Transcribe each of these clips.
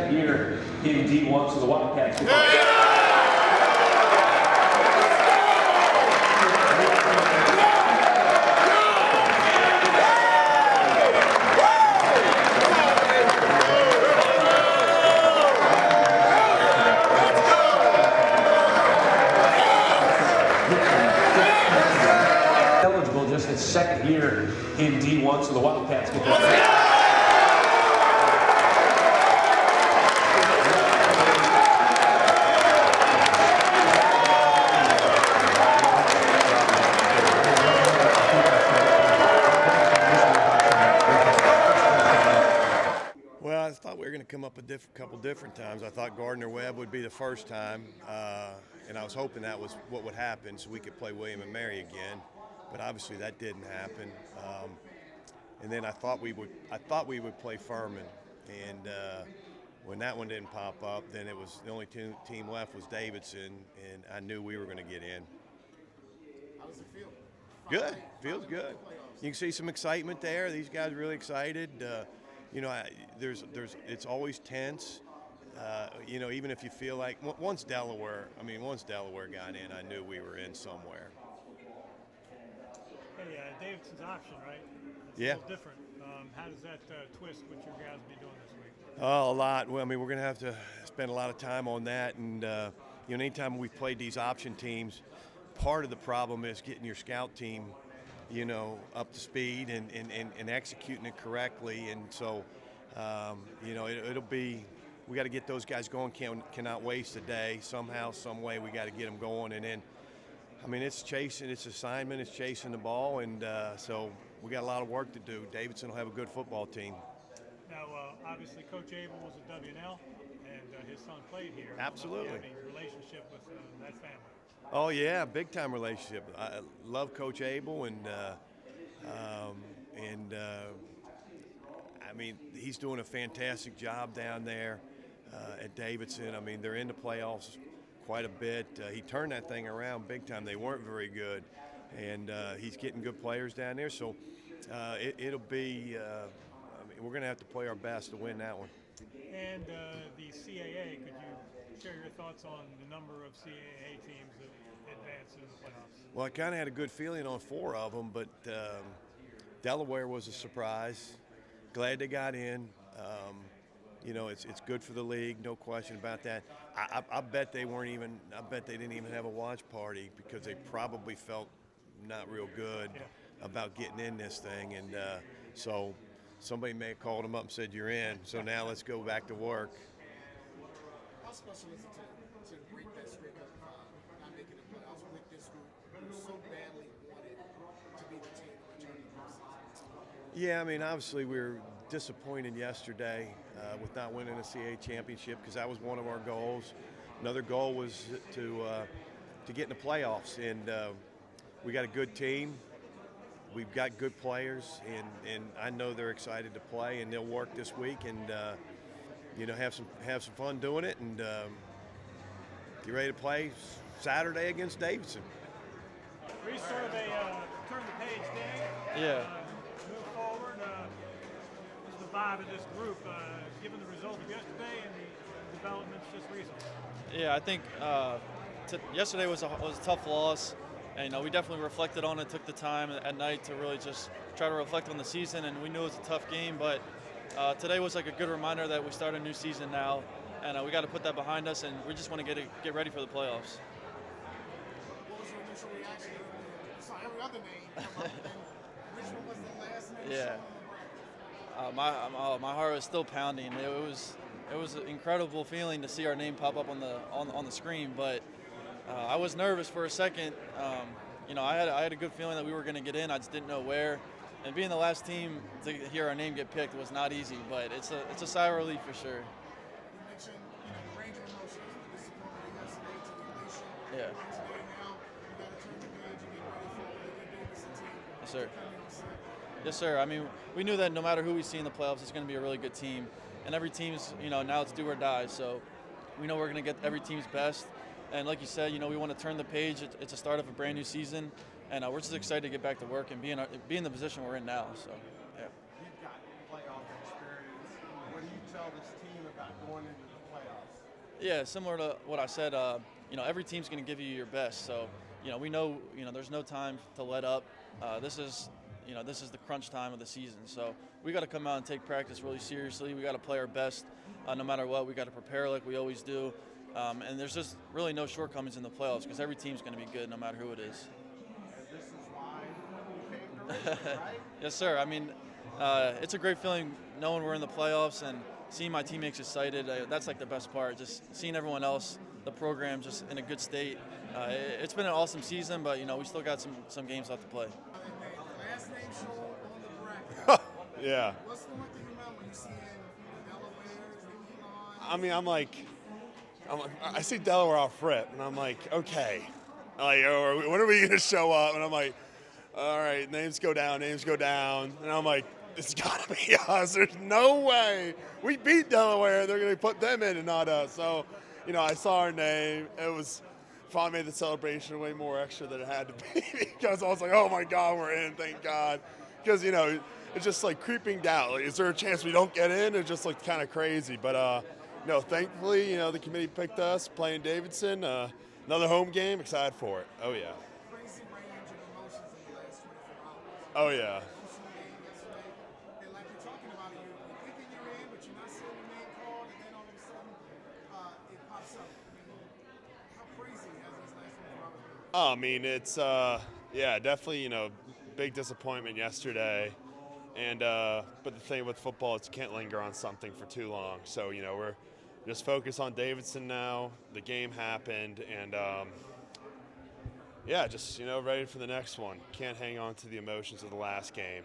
second year in D1, so the Wildcats. Eligible just his second year in D1, so the Wildcats get that. Well, I thought we were going to come up a couple different times. I thought Gardner-Webb would be the first time, and I was hoping that was what would happen so we could play William and Mary again. But obviously that didn't happen. And then I thought we would play Furman, and when that one didn't pop up, then it was the only team left was Davidson, and I knew we were going to get in. How does it feel? Good, feels good. You can see some excitement there. These guys are really excited. You know, it's always tense. You know, even if you feel like once Delaware got in, I knew we were in somewhere. Hey, Davidson's option, right? It's Yeah. a little different. How does that twist what your guys will be doing this week? Oh, a lot. Well, I mean, we're going to have to spend a lot of time on that. And, you know, anytime we've played these option teams, part of the problem is getting your scout team, you know, up to speed and executing it correctly. And so, you know, it'll be, we got to get those guys going. Cannot waste a day. Somehow, some way, we got to get them going. And then, I mean, it's chasing, it's assignment, it's chasing the ball. And so we got a lot of work to do. Davidson will have a good football team. Now, obviously, Coach Abel was at WNL, and his son played here. Absolutely. Do you have a relationship with that family? Oh yeah, big time relationship. I love Coach Abel, and I mean, he's doing a fantastic job down there at Davidson. I mean, they're in the playoffs quite a bit. He turned that thing around big time. They weren't very good, and he's getting good players down there. So it'll be. I mean, we're going to have to play our best to win that one. And the CAA, could you share your thoughts on the number of CAA teams that advance in the playoffs? Well, I kind of had a good feeling on 4 of them, but Delaware was a surprise. Glad they got in. You know, it's good for the league, no question about that. I bet they weren't even. I bet they didn't even have a watch party because they probably felt not real good about getting in this thing, and so somebody may have called them up and said you're in. So now let's go back to work. How special is it to break that streak of not making the playoffs with this group who so badly wanted to be the team returning to the season? Yeah, I mean, obviously we were disappointed yesterday with not winning a CAA championship because that was one of our goals. Another goal was to get in the playoffs, and we got a good team. We've got good players, and I know they're excited to play, and they'll work this week, and you know, have some fun doing it, and get ready to play Saturday against Davidson. Reese, sort of a turn the page day. Yeah. Move forward. What's the vibe of this group, given the result of yesterday and the developments just recently? Yeah, I think yesterday was a tough loss. And, you know, we definitely reflected on it, took the time at night to really just try to reflect on the season, and we knew it was a tough game, but today was like a good reminder that we start a new season now, and we got to put that behind us, and we just want to get ready for the playoffs. What was your initial reaction? You saw every other name come up, and which one was the last name? Yeah. My heart was still pounding. It was an incredible feeling to see our name pop up on the screen, but I was nervous for a second. You know, I had a good feeling that we were going to get in. I just didn't know where. And being the last team to hear our name get picked was not easy, but it's a sigh of relief for sure. You mentioned, you know, the range of emotions, the disappointment yesterday to the elation. Yeah. Today now, you got to turn the page and get ready for the Davidson team. Yes, sir. Coming on Saturday. Yes, sir. I mean, we knew that no matter who we see in the playoffs, it's going to be a really good team. And every team's, you know, now it's do or die. So we know we're going to get every team's best. And like you said, you know, we want to turn the page. It's a start of a brand new season. And we're just excited to get back to work and be in the position we're in now. So, yeah. You've got playoff experience. What do you tell this team about going into the playoffs? Yeah, similar to what I said. Every team's going to give you your best. So, we know, there's no time to let up. This is the crunch time of the season. So we got to come out and take practice really seriously. We got to play our best, no matter what. We got to prepare like we always do. And there's just really no shortcomings in the playoffs because every team's going to be good no matter who it is. And this is why you came to Richmond, right? Yes, sir. I mean, it's a great feeling knowing we're in the playoffs and seeing my teammates excited. That's like the best part. Just seeing everyone else, the program, just in a good state. It's been an awesome season, but we still got some games left to play. Last name show on the bracket. Yeah. What's the one thing you remember when you see Delaware, Elon? I mean, I'm like, I see Delaware off rip, and I'm like, okay, like, when are we gonna show up? And I'm like, all right, names go down, and I'm like, it's gotta be us. There's no way we beat Delaware. They're gonna put them in and not us. So, I saw our name. It was probably made the celebration way more extra than it had to be because I was like, oh my God, we're in, thank God. Because it's just like creeping down. Like, is there a chance we don't get in? It just looked kind of crazy, but thankfully, the committee picked us playing Davidson. Another home game. Excited for it. Oh yeah. Crazy range of emotions in the last 24 hours. Oh yeah. And like you're talking about it, you're thinking you're in, but you're not seeing your name called, and then all of a sudden it pops up. I mean, how crazy has this last 24 hours been? Oh, I mean, it's definitely big disappointment yesterday, and but the thing with football is you can't linger on something for too long. So we're just focused on Davidson now. The game happened, and just ready for the next one. Can't hang on to the emotions of the last game.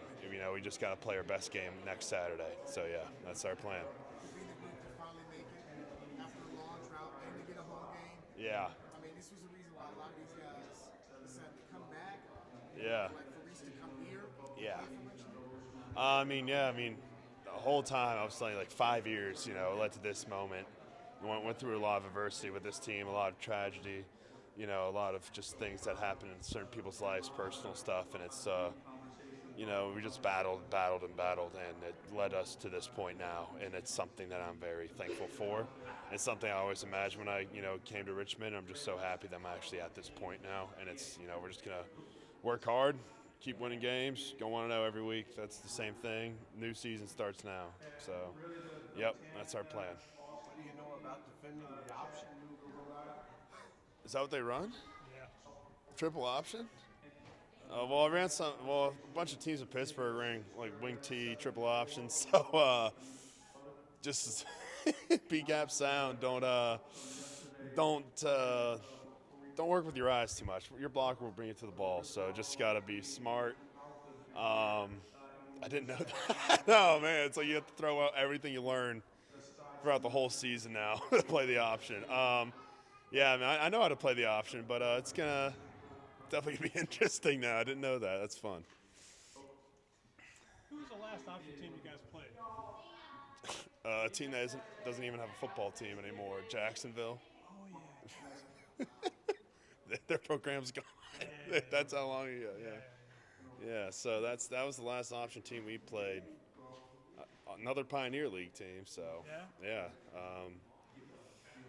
We just got to play our best game next Saturday. So yeah, that's our plan. To be the group to finally make it after a long drought and to get a home game. Yeah. I mean, this was the reason why a lot of these guys decided to come back. Yeah. Like for Reese to come here. Yeah. play for Richmond. I mean, the whole time I was saying like 5 years, led to this moment. Went through a lot of adversity with this team, a lot of tragedy, a lot of just things that happen in certain people's lives, personal stuff, and it's, we just battled, and it led us to this point now, and it's something that I'm very thankful for. It's something I always imagined when I, came to Richmond. I'm just so happy that I'm actually at this point now, and it's, we're just gonna work hard, keep winning games, go 1-0 every week. That's the same thing. New season starts now, so, yep, that's our plan. What do you know about defending the option? Is that what they run? Yeah. Triple option? Well, I ran a bunch of teams in Pittsburgh ran like wing T, triple option. So just B gap sound. Don't work with your eyes too much. Your blocker will bring it to the ball. So just got to be smart. I didn't know that. No, man. It's like you have to throw out everything you learn throughout the whole season now to play the option. Yeah, I mean, I know how to play the option, but it's gonna definitely be interesting now. I didn't know that. That's fun. Who was the last option team you guys played? A team that doesn't even have a football team anymore. Jacksonville. Oh yeah. Their program's gone. Yeah. That's how long ago. Yeah. So that was the last option team we played. Another Pioneer League team. So yeah.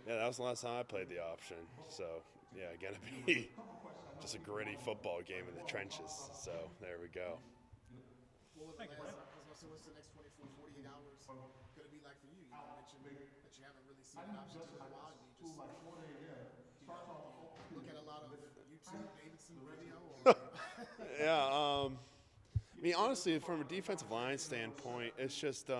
That was the last time I played the option. So yeah, gonna be just a gritty football game in the trenches. So there we go. What's the next 24, 48 hours going to be like for you? You mentioned that you haven't really seen an option in a while. Do you just look at a lot of YouTube, Davidson video? Or Yeah. I mean, honestly, from a defensive line standpoint, it's just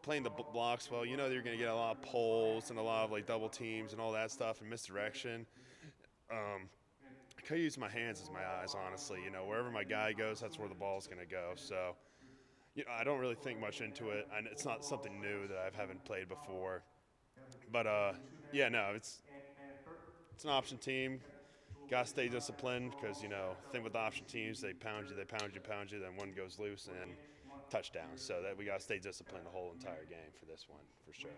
playing the blocks well. You're going to get a lot of pulls and a lot of like double teams and all that stuff and misdirection. I could use my hands as my eyes, honestly. Wherever my guy goes, that's where the ball's going to go. So, I don't really think much into it. And it's not something new that I haven't played before. But it's an option team. Got to stay disciplined because, the thing with option teams, they pound you, then one goes loose and touchdown. So that we got to stay disciplined the whole entire game for this one, for sure.